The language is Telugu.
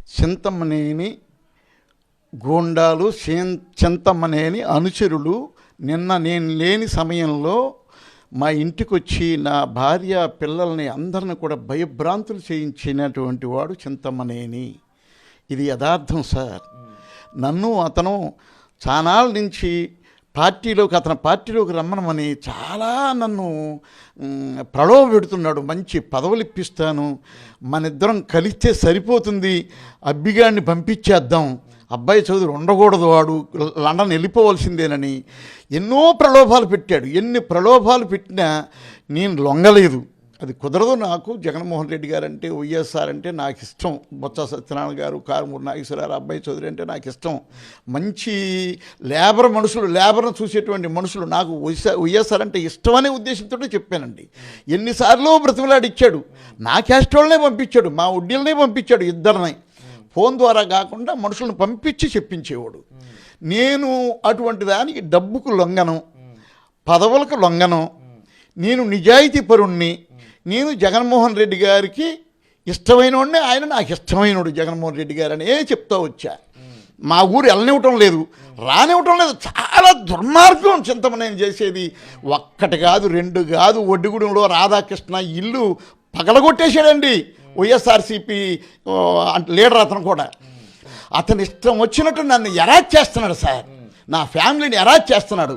చింతమనేని గూండాలు, చింతమనేని అనుచరులు నిన్న నేను లేని సమయంలో మా ఇంటికొచ్చి నా భార్య పిల్లల్ని అందరిని కూడా భయభ్రాంతులు చేయించినటువంటి వాడు చింతమనేని. ఇది యథార్థం సార్. నన్ను అతను చానాళ్ళ నుంచి అతని పార్టీలోకి రమ్మనమని చాలా నన్ను ప్రలోభ పెడుతున్నాడు. మంచి పదవులు ఇప్పిస్తాను, మన ఇద్దరం కలిస్తే సరిపోతుంది, అబ్బిగాడిని పంపించేద్దాం, అబ్బాయి చౌదరి ఉండకూడదు, వాడు లండన్ వెళ్ళిపోవలసిందేనని ఎన్నో ప్రలోభాలు పెట్టాడు. ఎన్ని ప్రలోభాలు పెట్టినా నేను లొంగలేదు. అది కుదరదు నాకు. జగన్మోహన్ రెడ్డి గారు అంటే, వైఎస్ఆర్ అంటే నాకు ఇష్టం. బొత్స సత్యనారాయణ గారు, కారుమూరి నాగేశ్వరరావు, అబ్బాయి చౌదరి అంటే నాకు ఇష్టం. మంచి లేబర్ను చూసేటువంటి మనుషులు. నాకు వైఎస్ఆర్ అంటే ఇష్టమనే ఉద్దేశంతో చెప్పానండి. ఎన్నిసార్లు బ్రతిమలాడిచ్చాడు. నా క్యాస్ట్ వాళ్ళనే పంపించాడు, మా ఉడ్డీలనే పంపించాడు, ఇద్దరిని ఫోన్ ద్వారా కాకుండా మనుషులను పంపించి చెప్పించేవాడు. నేను అటువంటి దానికి డబ్బుకు లొంగను, పదవులకు లొంగను. నేను నిజాయితీ పరుణ్ణి. నేను జగన్మోహన్ రెడ్డి గారికి ఇష్టమైనోడిని, ఆయన నాకు ఇష్టమైనోడు జగన్మోహన్ రెడ్డి గారు అనే చెప్తా వచ్చా. మా ఊరు వెళ్ళనివ్వటం లేదు, రానివ్వటం లేదు. చాలా దుర్మార్గం చింతమనేని చేసేది. ఒక్కటి కాదు, రెండు కాదు. ఒడ్డిగూడెంలో రాధాకృష్ణ ఇల్లు పగలగొట్టేశాడండి వైఎస్ఆర్సీపీ లీడర్. అతను కూడా అతని ఇష్టం వచ్చినట్టు నన్ను ఎరాజ్ చేస్తున్నాడు సార్. నా ఫ్యామిలీని ఎరాజ్ చేస్తున్నాడు.